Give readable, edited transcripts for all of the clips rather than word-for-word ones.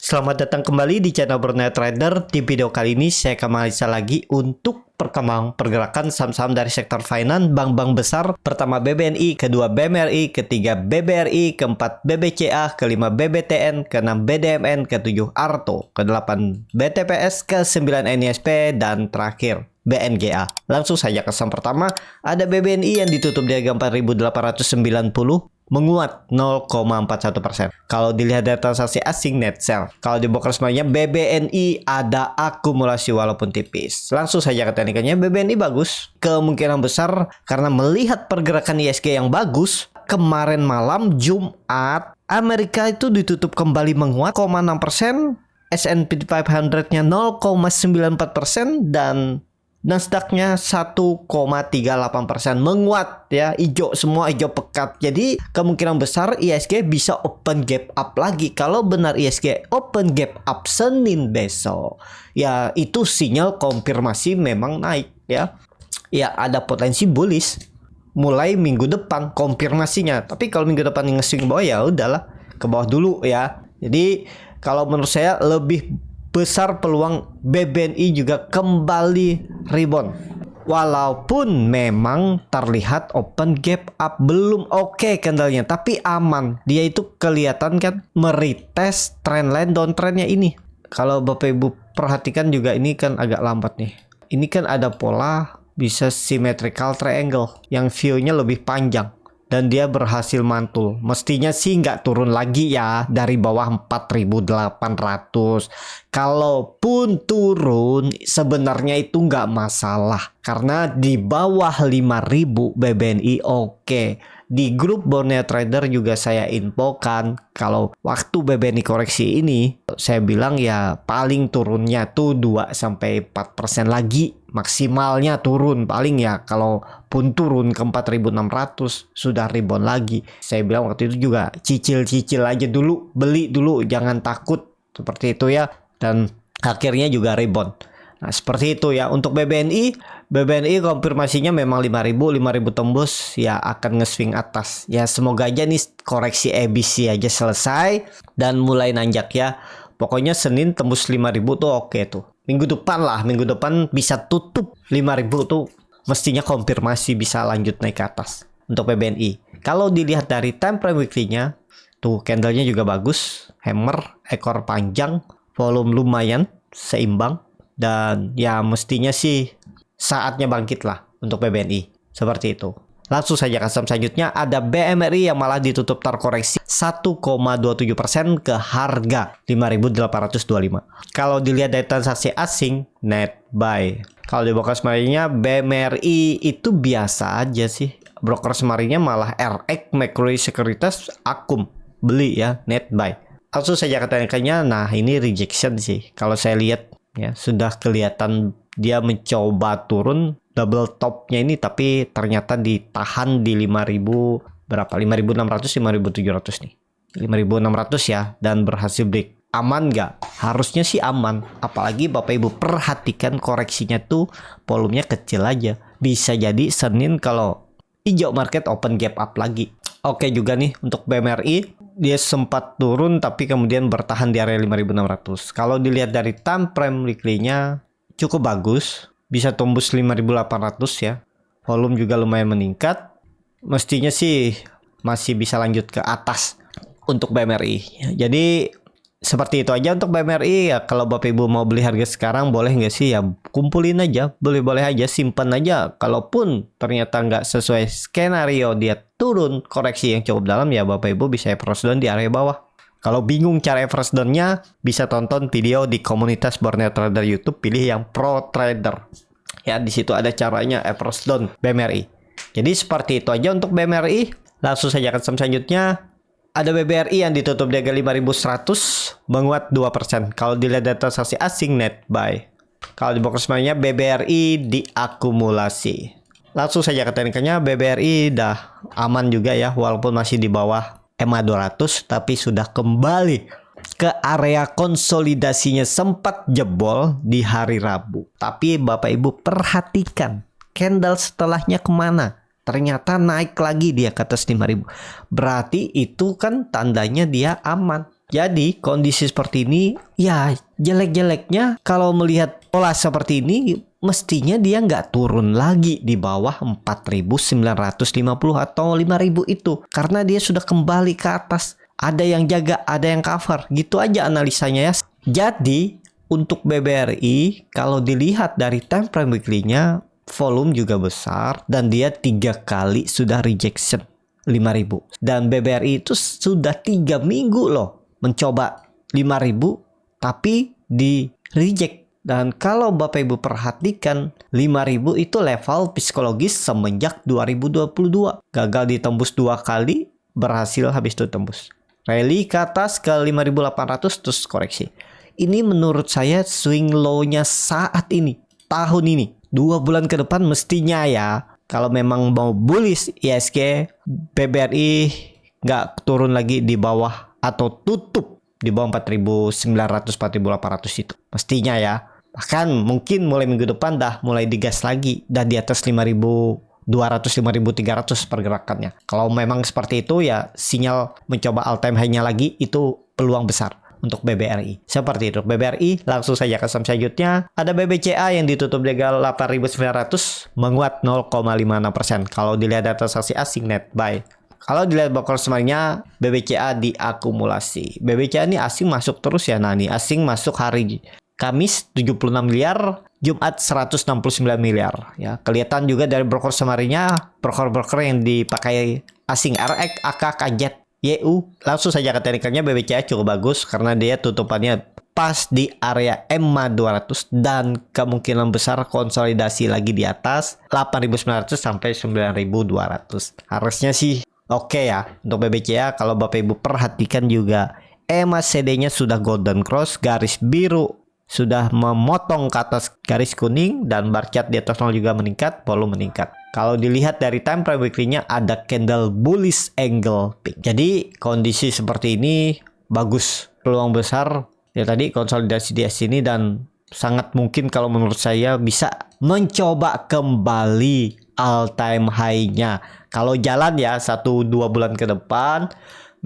Selamat datang kembali di channel Borneo Trader. Di video kali ini saya akan menganalisa lagi untuk perkembangan pergerakan saham-saham dari sektor finance bank-bank besar. Pertama BBNI, kedua BMRI, ketiga BBRI, keempat BBCA, kelima BBTN, keenam BDMN, ketujuh Arto, kedelapan BTPS, ke-9 NISP, dan terakhir BNGA. Langsung saja ke saham pertama, ada BBNI yang ditutup di harga 4.890, menguat 0,41%. Kalau dilihat dari transaksi asing net sell, kalau di broker semuanya BBNI ada akumulasi walaupun tipis. Langsung saja ke teknikannya, BBNI bagus, kemungkinan besar karena melihat pergerakan ISG yang bagus. Kemarin malam Jumat Amerika itu ditutup kembali menguat 0,6%, S&P 500-nya 0,94%, dan Nasdaq-nya 1,38% menguat ya, hijau semua, hijau pekat. Jadi kemungkinan besar ISG bisa open gap up lagi. Kalau benar ISG open gap up Senin besok, ya itu sinyal konfirmasi memang naik ya. Ya ada potensi bullish mulai minggu depan konfirmasinya. Tapi kalau minggu depan nge-swing bawah ya udahlah ke bawah dulu ya. Jadi kalau menurut saya lebih besar peluang BBNI juga kembali rebound. Walaupun memang terlihat open gap up belum oke candlenya, tapi aman. Dia itu kelihatan kan meretest trendline downtrendnya ini. Kalau Bapak Ibu perhatikan juga ini kan agak lambat nih. Ini kan ada pola bisa symmetrical triangle yang view-nya lebih panjang. Dan dia berhasil mantul. Mestinya sih nggak turun lagi ya dari bawah 4.800. Kalaupun turun sebenarnya itu nggak masalah. Karena di bawah 5.000 BBNI oke. Di grup Borneo Trader juga saya infokan kalau waktu BBNI koreksi ini saya bilang ya paling turunnya tuh 2-4% lagi. Maksimalnya turun paling ya, kalau pun turun ke 4.600 sudah rebound lagi. Saya bilang waktu itu juga cicil-cicil aja dulu, beli dulu, jangan takut, seperti itu ya. Dan akhirnya juga rebound. Nah seperti itu ya untuk BBNI. BBNI konfirmasinya memang 5.000 tembus ya, akan nge-swing atas ya. Semoga aja nih koreksi ABC aja selesai dan mulai nanjak ya. Pokoknya Senin tembus 5.000 tuh oke tuh. Minggu depan bisa tutup 5.000 tuh mestinya konfirmasi bisa lanjut naik ke atas untuk BBNI. Kalau dilihat dari time frame weekly-nya tuh candlenya juga bagus, hammer, ekor panjang, volume lumayan seimbang, dan ya mestinya sih saatnya bangkit lah untuk BBNI seperti itu. Langsung saja ke saham selanjutnya, ada BMRI yang malah ditutup terkoreksi 1,27% ke harga 5.825. Kalau dilihat dari transaksi asing net buy. Kalau di broker semarinya BMRI itu biasa aja sih. Broker semarinya malah RX Macquarie Securities Akum beli ya, net buy. Langsung saja katanya, nah ini rejection sih. Kalau saya lihat ya sudah kelihatan dia mencoba turun double topnya ini, tapi ternyata ditahan di 5.000 berapa, 5.600 5.700 nih, 5.600 ya, dan berhasil break. Aman nggak? Harusnya sih aman, apalagi Bapak Ibu perhatikan koreksinya tuh volumenya kecil aja. Bisa jadi Senin kalau hijau market open gap up lagi. Oke juga nih untuk BMRI, dia sempat turun tapi kemudian bertahan di area 5.600. Kalau dilihat dari time frame weekly-nya cukup bagus, bisa tembus 5.800 ya. Volume juga lumayan meningkat. Mestinya sih masih bisa lanjut ke atas untuk BMRI. Jadi seperti itu aja untuk BMRI ya. Kalau Bapak Ibu mau beli harga sekarang boleh nggak sih ya, kumpulin aja, boleh aja, simpan aja. Kalaupun ternyata nggak sesuai skenario dia turun koreksi yang cukup dalam ya, Bapak Ibu bisa average down di area bawah. Kalau bingung cara average down-nya, bisa tonton video di komunitas Borneo Trader YouTube, pilih yang Pro Trader. Ya, di situ ada caranya average down BMRI. Jadi seperti itu aja untuk BMRI. Langsung saja ke saham selanjutnya. Ada BBRI yang ditutup di harga 5.100, menguat 2%. Kalau dilihat data transaksi asing net buy. Kalau di broker semuanya BBRI diakumulasi. Langsung saja ke teknikannya, BBRI dah aman juga ya, walaupun masih di bawah EMA 200, tapi sudah kembali ke area konsolidasinya, sempat jebol di hari Rabu. Tapi Bapak Ibu perhatikan candle setelahnya kemana? Ternyata naik lagi dia ke atas 5.000. Berarti itu kan tandanya dia aman. Jadi kondisi seperti ini ya jelek-jeleknya kalau melihat pola seperti ini mestinya dia nggak turun lagi di bawah 4.950 atau 5.000 itu. Karena dia sudah kembali ke atas. Ada yang jaga, ada yang cover. Gitu aja analisanya ya. Jadi untuk BBRI kalau dilihat dari time frame weekly-nya volume juga besar dan dia 3 kali sudah rejection 5.000. Dan BBRI itu sudah 3 minggu loh mencoba 5.000 tapi di reject. Dan kalau Bapak Ibu perhatikan 5.000 itu level psikologis semenjak 2022. Gagal ditembus 2 kali, berhasil habis itu tembus. Rally ke atas ke 5.800 terus koreksi. Ini menurut saya swing low-nya saat ini, tahun ini. 2 bulan ke depan mestinya ya. Kalau memang mau bullish ISG, BBRI nggak turun lagi di bawah atau tutup di bawah 4.900, 4.800 itu. Mestinya ya. Bahkan mungkin mulai minggu depan dah mulai digas lagi. Dah di atas 5.200, 5.300 pergerakannya. Kalau memang seperti itu ya sinyal mencoba all time high-nya lagi itu peluang besar untuk BBRI. Seperti itu. BBRI langsung saja ke saham selanjutnya. Ada BBCA yang ditutup di 8.900 menguat 0,56%. Kalau dilihat data transaksi asing net buy. Kalau dilihat broker semuanya BBCA diakumulasi. BBCA ini asing masuk terus ya. Nah nih asing masuk hari Kamis 76 miliar, Jumat 169 miliar. Ya, kelihatan juga dari broker semarinya, broker-broker yang dipakai asing RX, AK, KJ, YU. Langsung saja ke teknikalnya BBCA cukup bagus karena dia tutupannya pas di area EMA 200 dan kemungkinan besar konsolidasi lagi di atas 8.900 sampai 9.200. Harusnya sih oke ya untuk BBCA. Kalau Bapak Ibu perhatikan juga EMA CD-nya sudah golden cross, garis biru sudah memotong ke atas garis kuning dan bar chart di atas 0 juga meningkat, volume meningkat. Kalau dilihat dari time frame weekly-nya ada candle bullish angle peak. Jadi kondisi seperti ini bagus, peluang besar ya tadi konsolidasi di sini dan sangat mungkin kalau menurut saya bisa mencoba kembali all time high-nya. Kalau jalan ya 1-2 bulan ke depan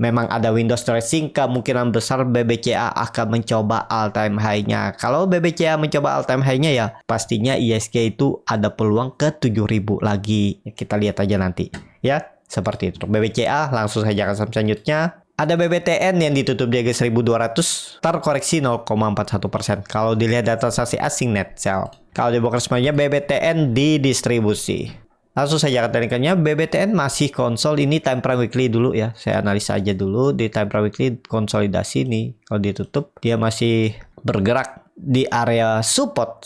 memang ada windows dressing, kemungkinan besar BBCA akan mencoba all time high-nya. Kalau BBCA mencoba all time high-nya ya pastinya ISG itu ada peluang ke 7.000 lagi. Kita lihat aja nanti ya. Seperti itu. BBCA langsung saja ke saham selanjutnya. Ada BBTN yang ditutup di harga 1.200, terkoreksi 0,41%. Kalau dilihat data transaksi asing net sell. Kalau di broker semuanya BBTN didistribusi. Langsung saja ke teknikalnya, BBTN masih konsol. Ini time frame weekly dulu ya. Saya analisa aja dulu di time frame weekly konsolidasi nih. Kalau ditutup dia masih bergerak di area support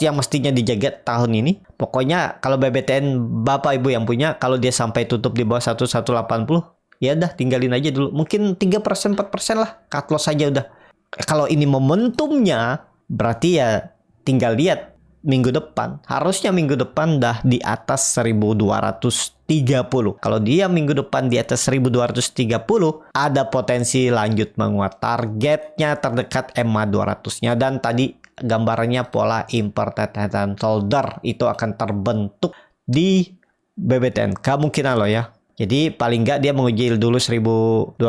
yang mestinya dijaga tahun ini. Pokoknya kalau BBTN Bapak Ibu yang punya, kalau dia sampai tutup di bawah 1180, ya udah tinggalin aja dulu. Mungkin 3%, 4% lah. Cut loss aja udah. Kalau ini momentumnya berarti ya tinggal lihat minggu depan. Harusnya minggu depan dah di atas 1.230. Kalau dia minggu depan di atas 1.230, ada potensi lanjut menguat. Targetnya terdekat EMA 200-nya. Dan tadi gambarannya pola inverted head and shoulder itu akan terbentuk di BBTN. Kemungkinan loh ya. Jadi paling nggak dia menguji dulu 1.280,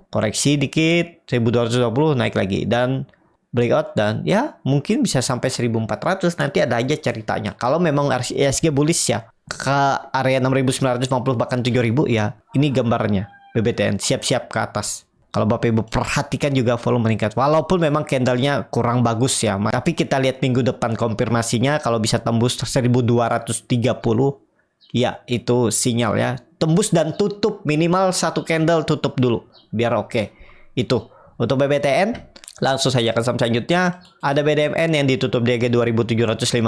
koreksi dikit, 1.220 naik lagi. Dan breakout dan ya mungkin bisa sampai 1.400, nanti ada aja ceritanya. Kalau memang ISG bullish ya ke area 6.950 bahkan 7.000 ya ini gambarnya BBTN siap-siap ke atas. Kalau Bapak Ibu perhatikan juga volume meningkat walaupun memang candlenya kurang bagus ya, tapi kita lihat minggu depan konfirmasinya kalau bisa tembus 1.230 ya itu sinyal ya, tembus dan tutup minimal satu candle tutup dulu biar oke. Itu untuk BBTN. Langsung saja ke saham selanjutnya. Ada BDMN yang ditutup di harga 2.750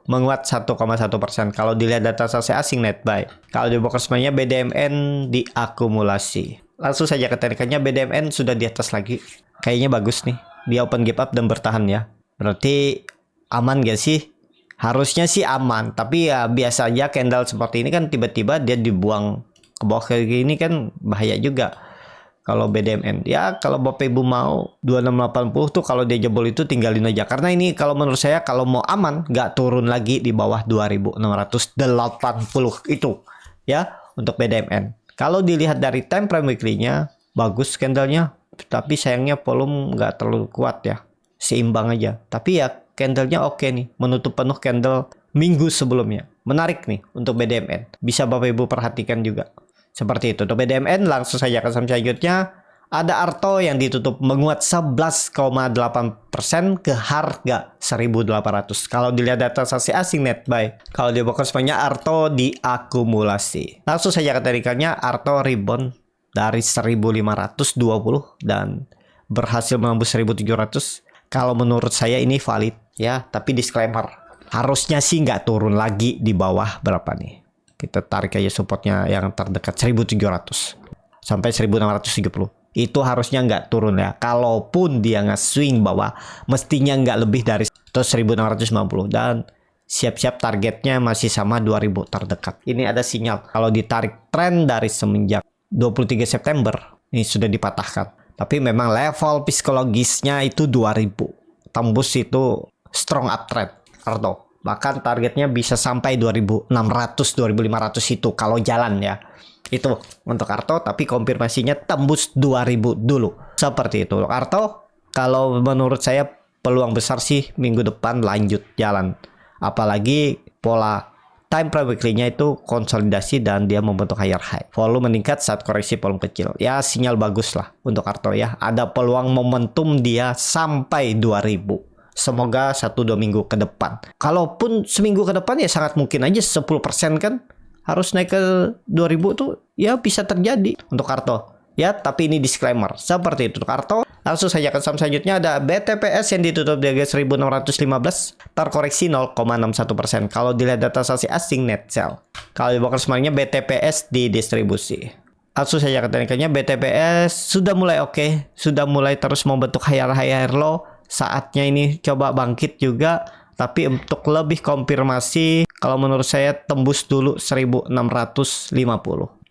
menguat 1,1%. Kalau dilihat data transaksi asing net buy. Kalau di broker semuanya BDMN diakumulasi. Langsung saja ke teknikalnya, BDMN sudah di atas lagi. Kayaknya bagus nih. Dia open gap up dan bertahan ya. Berarti aman gak sih? Harusnya sih aman. Tapi ya biasa aja candle seperti ini kan tiba-tiba dia dibuang ke bawah kayak gini kan bahaya juga. Kalau BDMN ya kalau Bapak Ibu mau 2680 tuh kalau dia jebol itu tinggalin aja. Karena ini kalau menurut saya kalau mau aman nggak turun lagi di bawah 2680 itu ya untuk BDMN. Kalau dilihat dari time frame weekly-nya bagus candlenya tapi sayangnya volume nggak terlalu kuat ya, seimbang aja. Tapi ya candlenya oke nih, menutup penuh candle minggu sebelumnya. Menarik nih untuk BDMN, bisa Bapak Ibu perhatikan juga. Seperti itu. Untuk BDMN langsung saja ke saham selanjutnya. Ada Arto yang ditutup menguat 11,8% ke harga 1.800. Kalau dilihat data transaksi asing net buy, kalau di broker semuanya Arto diakumulasi. Langsung saja ke teknikalnya, Arto rebound dari 1.520 dan berhasil menembus 1.700. Kalau menurut saya ini valid ya, tapi disclaimer, harusnya sih nggak turun lagi di bawah berapa nih. Kita tarik aja supportnya yang terdekat 1.700 sampai 1.630. Itu harusnya nggak turun ya. Kalaupun dia nge-swing bawah, mestinya nggak lebih dari 1.650. Dan siap-siap targetnya masih sama 2.000 terdekat. Ini ada sinyal. Kalau ditarik tren dari semenjak 23 September, ini sudah dipatahkan. Tapi memang level psikologisnya itu 2.000. Tembus itu strong uptrend. Arto. Bahkan targetnya bisa sampai 2.600, 2.500 itu kalau jalan ya. Itu untuk Arto, tapi konfirmasinya tembus 2.000 dulu. Seperti itu. Arto, kalau menurut saya peluang besar sih minggu depan lanjut jalan. Apalagi pola time frame weekly-nya itu konsolidasi dan dia membentuk higher high. Volume meningkat saat koreksi volume kecil. Ya sinyal bagus lah untuk Arto ya. Ada peluang momentum dia sampai 2.000. Semoga 1-2 minggu ke depan. Kalaupun seminggu ke depan ya sangat mungkin aja 10% kan. Harus naik ke 2.000 tuh ya bisa terjadi untuk Arto ya, tapi ini disclaimer seperti itu untuk Arto. Langsung saja ke saham selanjutnya, ada BTPS yang ditutup di harga 1.615, terkoreksi 0,61%. Kalau dilihat data transaksi asing net sell, kalau di broker semuanya BTPS didistribusi. Langsung saja ke teknikalnya, BTPS sudah mulai oke, sudah mulai terus membentuk higher low. Saatnya ini coba bangkit juga. Tapi untuk lebih konfirmasi, kalau menurut saya tembus dulu 1.650.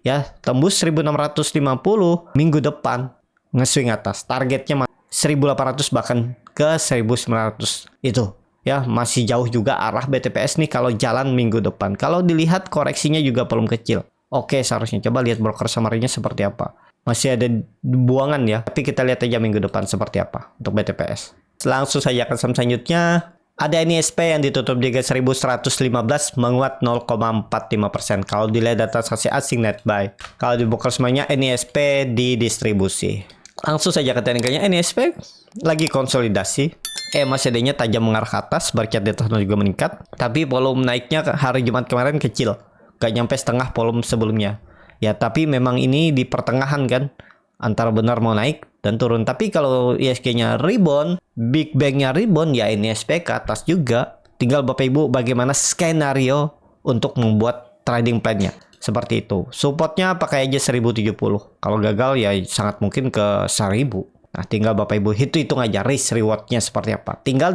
Ya, tembus 1.650 minggu depan nge-swing atas. Targetnya 1.800 bahkan ke 1.900. Itu ya masih jauh juga arah BTPS nih kalau jalan minggu depan. Kalau dilihat koreksinya juga belum kecil. Oke, seharusnya coba lihat broker summary-nya seperti apa. Masih ada buangan ya, tapi kita lihat aja minggu depan seperti apa untuk BTPS. Langsung saja ke saham selanjutnya. Ada NISP yang ditutup di harga 1.115 menguat 0,45%. Kalau dilihat data transaksi asing net buy, kalau di broker semuanya NISP didistribusi. Langsung saja ke teknikalnya, NISP lagi konsolidasi. MACD-nya tajam mengarah ke atas, berkat di atas juga meningkat. Tapi volume naiknya hari Jumat kemarin kecil, gak nyampe setengah volume sebelumnya. Ya tapi memang ini di pertengahan kan, antara benar mau naik dan turun. Tapi kalau ISG-nya rebound, Big Bang-nya rebound, ya NISP ke atas juga. Tinggal Bapak Ibu bagaimana skenario untuk membuat trading plan-nya. Seperti itu. Supportnya pakai aja 1.070. Kalau gagal ya sangat mungkin ke 1.000. Nah tinggal Bapak Ibu hitung aja risk reward-nya seperti apa. Tinggal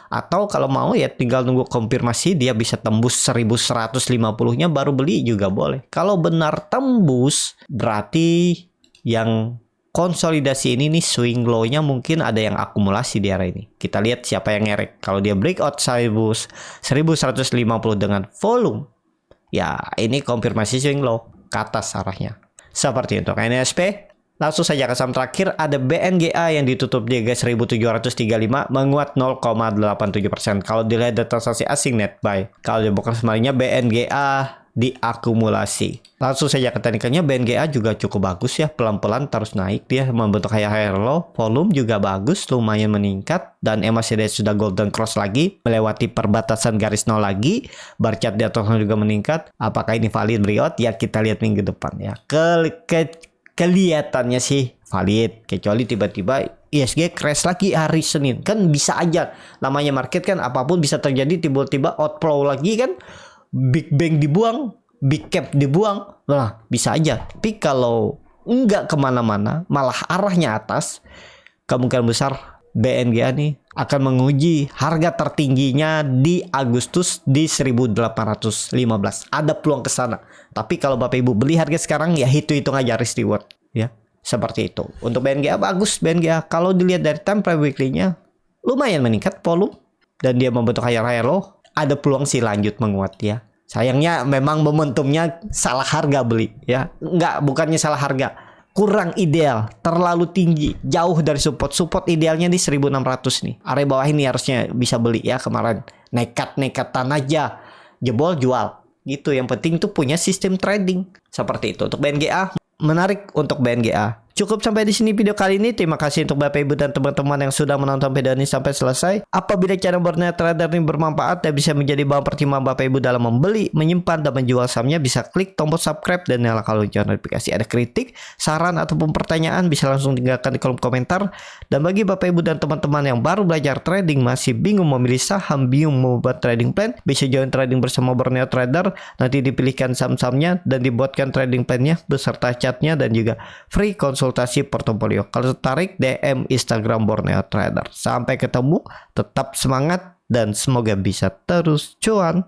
atau kalau mau ya tinggal nunggu konfirmasi dia bisa tembus 1.150-nya baru beli juga boleh. Kalau benar tembus berarti yang konsolidasi ini nih swing low-nya mungkin ada yang akumulasi di area ini. Kita lihat siapa yang ngerek. Kalau dia breakout 1.150 dengan volume, ya ini konfirmasi swing low ke atas arahnya. Seperti itu. NISP. Langsung saja ke saham terakhir, ada BNGA yang ditutup di harga 1.735 menguat 0,87%. Kalau dilihat data transaksi asing net buy, kalau di broker semuanya BNGA diakumulasi. Langsung saja ke teknikalnya, BNGA juga cukup bagus ya, pelan-pelan terus naik dia membentuk higher low, volume juga bagus, lumayan meningkat, dan MACD sudah golden cross lagi, melewati perbatasan garis nol lagi, bar chart di atasnya juga meningkat. Apakah ini valid breakout? Ya kita lihat minggu depan ya. Kelihatannya sih valid, kecuali tiba-tiba ISG crash lagi hari Senin, kan bisa aja, namanya market kan apapun bisa terjadi, tiba-tiba outflow lagi kan. Big Bang dibuang, Big Cap dibuang, nah bisa aja. Tapi kalau nggak kemana-mana, malah arahnya atas, kemungkinan besar BNGA nih akan menguji harga tertingginya di Agustus di 1.815. Ada peluang ke sana. Tapi kalau Bapak Ibu beli harga sekarang ya hitung aja risk reward ya. Seperti itu. Untuk BNGA bagus BNGA. Kalau dilihat dari time frame weekly-nya lumayan meningkat volume dan dia membentuk higher low. Ada peluang sih lanjut menguat ya. Sayangnya memang momentumnya salah harga beli ya. Bukannya salah harga. kurang ideal, terlalu tinggi, jauh dari support idealnya di 1600 nih. Area bawah ini harusnya bisa beli ya kemarin. Nekat-nekatan aja, jebol jual. Gitu, yang penting tuh punya sistem trading. Seperti itu untuk BNGA. Menarik untuk BNGA. Cukup sampai di sini video kali ini. Terima kasih untuk Bapak Ibu dan teman-teman yang sudah menonton video ini sampai selesai. Apabila channel Borneo Trader ini bermanfaat dan bisa menjadi bahan pertimbangan Bapak Ibu dalam membeli, menyimpan, dan menjual sahamnya, bisa klik tombol subscribe dan nyalakan lonceng notifikasi. Ada kritik, saran, ataupun pertanyaan bisa langsung tinggalkan di kolom komentar. Dan bagi Bapak Ibu dan teman-teman yang baru belajar trading, masih bingung memilih saham, bingung membuat trading plan, bisa join trading bersama Borneo Trader. Nanti dipilihkan saham-sahamnya dan dibuatkan trading plan-nya beserta chatnya dan juga free konsultasi portofolio. Kalau tertarik, DM Instagram Borneo Trader. Sampai ketemu, tetap semangat dan semoga bisa terus cuan.